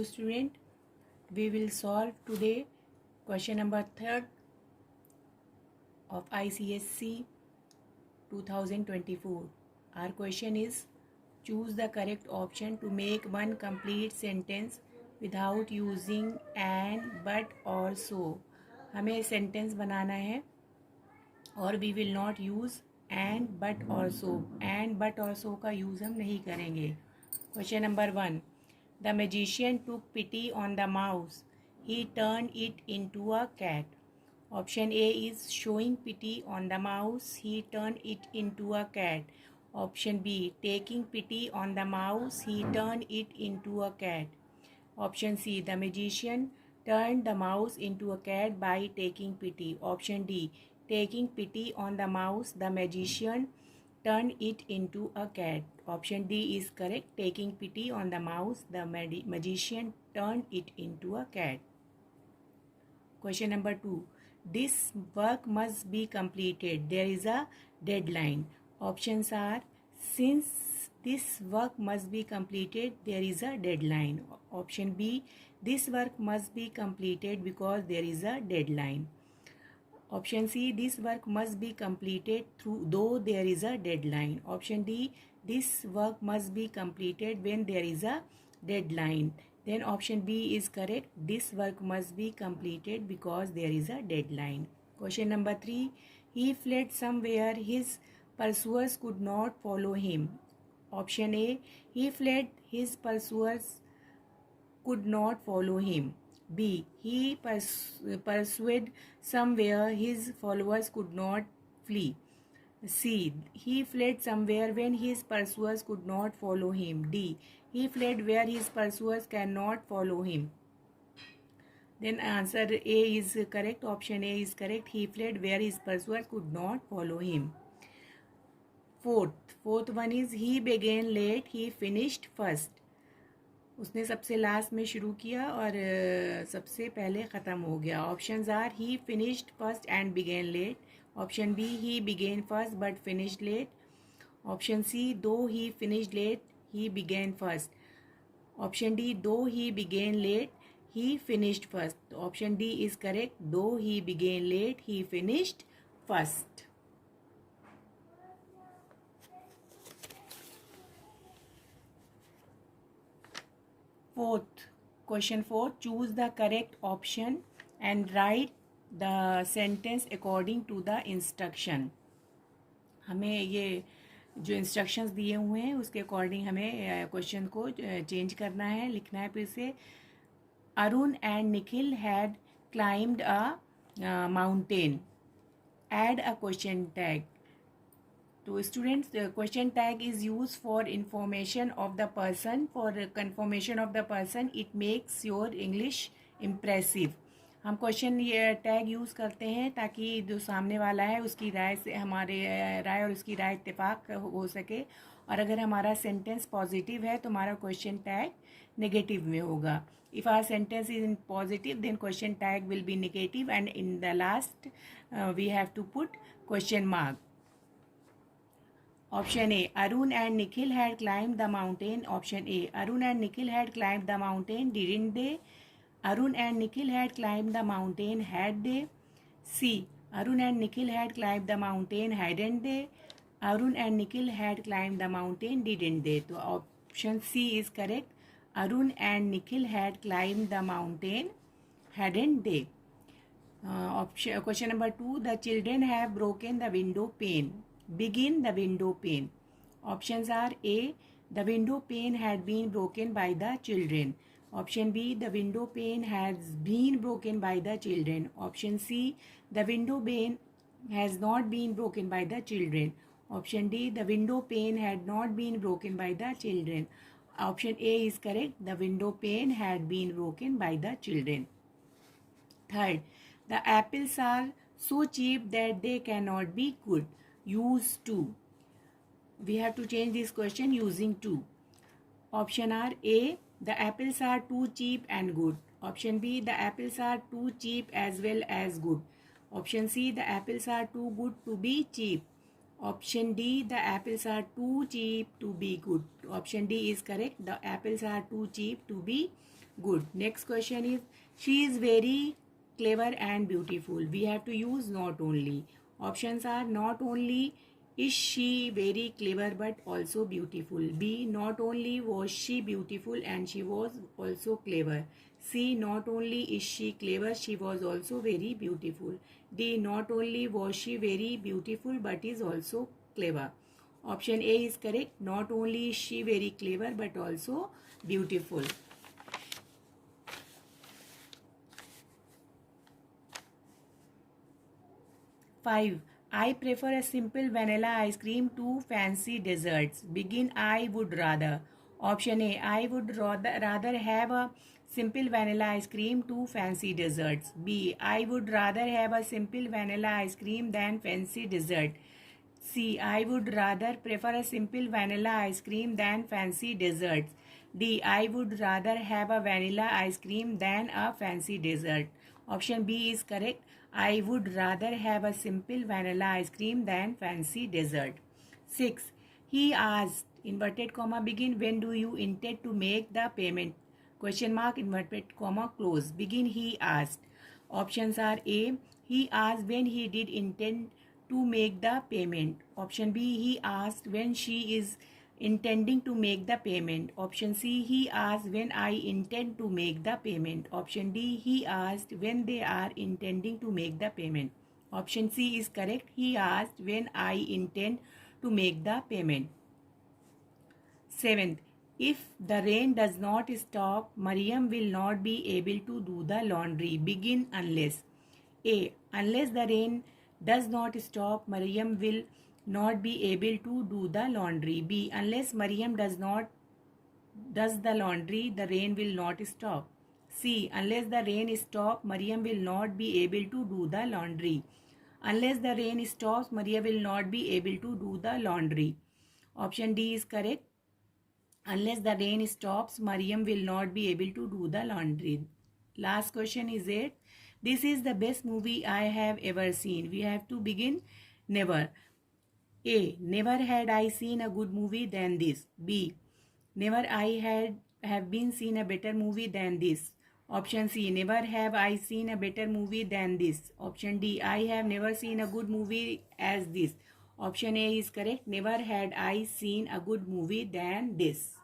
Hello student, we will solve today question number 3 of ICSC 2024. Our question is, choose the correct option to make one complete sentence without using and, but or so. हमें sentence बनाना है और we will not use and, but or so. And, but or so का use हम नहीं करेंगे. Question number 1. The magician took pity on the mouse. He turned it into a cat. Option A is showing pity on the mouse. He turned it into a cat. Option B, taking pity on the mouse. He turned it into a cat. Option C, the magician turned the mouse into a cat by taking pity. Option D, taking pity on the mouse. The magician turned it into a cat. Option D is correct. Taking pity on the mouse, the magician turned it into a cat. Question number 2. This work must be completed. There is a deadline. Options are, since this work must be completed, there is a deadline. Option B, this work must be completed because there is a deadline. Option C, this work must be completed though there is a deadline. Option D, this work must be completed when there is a deadline. Then option B is correct. This work must be completed because there is a deadline. Question number 3. He fled somewhere his pursuers could not follow him. Option A, he fled, his pursuers could not follow him. B, he pursued somewhere his followers could not flee. C, he fled somewhere when his pursuers could not follow him. D, he fled where his pursuers cannot follow him. Then answer A is correct. Option A is correct. He fled where his pursuers could not follow him. Fourth one is, he began late, he finished first. उसने सबसे last में शुरू किया और सबसे पहले ख़त्म हो गया. Options are, he finished first and began late. Option B, he began first but finished late. Option C, though he finished late he began first. Option D, though he began late he finished first. Option D is correct. Though he began late he finished first. Question 4. Choose the correct option and write the sentence according to the instruction. हमें ये जो instructions दिए हुए हैं उसके according हमें question को change करना है, लिखना है फिर से. Arun and Nikhil had climbed a mountain. Add a question tag. तो students, question tag is use for information of the person, for confirmation of the person. It makes your English impressive. हम question ये tag use करते हैं ताकि जो सामने वाला है उसकी राय से हमारे राय और उसकी राय इत्तेफाक हो सके. और अगर हमारा सेंटेंस पॉजिटिव है तो हमारा क्वेश्चन टैग नेगेटिव में होगा. If our sentence is in positive then question tag will be negative and in the last we have to put question mark. Option A, Arun and Nikhil had climbed the mountain. Option A, Arun and Nikhil had climbed the mountain. Didn't they? Arun and Nikhil had climbed the mountain. Had they? C, Arun and Nikhil had climbed the mountain. Hadn't they? Arun and Nikhil had climbed the mountain. Didn't they? So option C is correct. Arun and Nikhil had climbed the mountain. Hadn't they? Question number 2. The children have broken the window pane. Begin the window pane. Options are A, the window pane had been broken by the children. Option B, the window pane has been broken by the children. Option C, the window pane has not been broken by the children. Option D, the window pane had not been broken by the children. Option A is correct. The window pane had been broken by the children. Third, the apples are so cheap that they cannot be good. Use to. We have to change this question using to. Option are A, the apples are too cheap and good. Option B, the apples are too cheap as well as good. Option C, the apples are too good to be cheap. Option D, the apples are too cheap to be good. Option D is correct. The apples are too cheap to be Good. Next question is, she is very clever and beautiful. We have to use not only. Options are, not only is she very clever but also beautiful. B, not only was she beautiful and she was also clever. C, not only is she clever, she was also very beautiful. D, not only was she very beautiful but is also clever. Option A is correct. Not only is she very clever but also beautiful. 5. I prefer a simple vanilla ice cream to fancy desserts. Begin, I would rather. Option A, I would rather have a simple vanilla ice cream to fancy desserts. B, I would rather have a simple vanilla ice cream than fancy dessert. C, I would rather prefer a simple vanilla ice cream than fancy desserts. D, I would rather have a vanilla ice cream than a fancy dessert. Option B is correct. I would rather have a simple vanilla ice cream than fancy dessert. 6. He asked, inverted comma begin, when do you intend to make the payment? Question mark, inverted comma close. Begin, he asked. Options are A, he asked when he did intend to make the payment. Option B, he asked when she is intending to make the payment. Option C, he asked when I intend to make the payment. Option D, he asked when they are intending to make the payment. Option C is correct. He asked when I intend to make the payment. 7th, if the rain does not stop, Mariam will not be able to do the laundry. Begin, unless. A, unless the rain does not stop, Mariam will not be able to do the laundry. B, unless Mariam does the laundry, the rain will not stop. C, unless the rain stops, Mariam will not be able to do the laundry. Unless the rain stops, Maria will not be able to do the laundry. Option D is correct. Unless the rain stops, Mariam will not be able to do the laundry. Last question is it. This is the best movie I have ever seen. We have to begin, never. A, never had I seen a good movie than this. B, never I have been seen a better movie than this. Option C, never have I seen a better movie than this. Option D, I have never seen a good movie as this. Option A is correct. Never had I seen a good movie than this.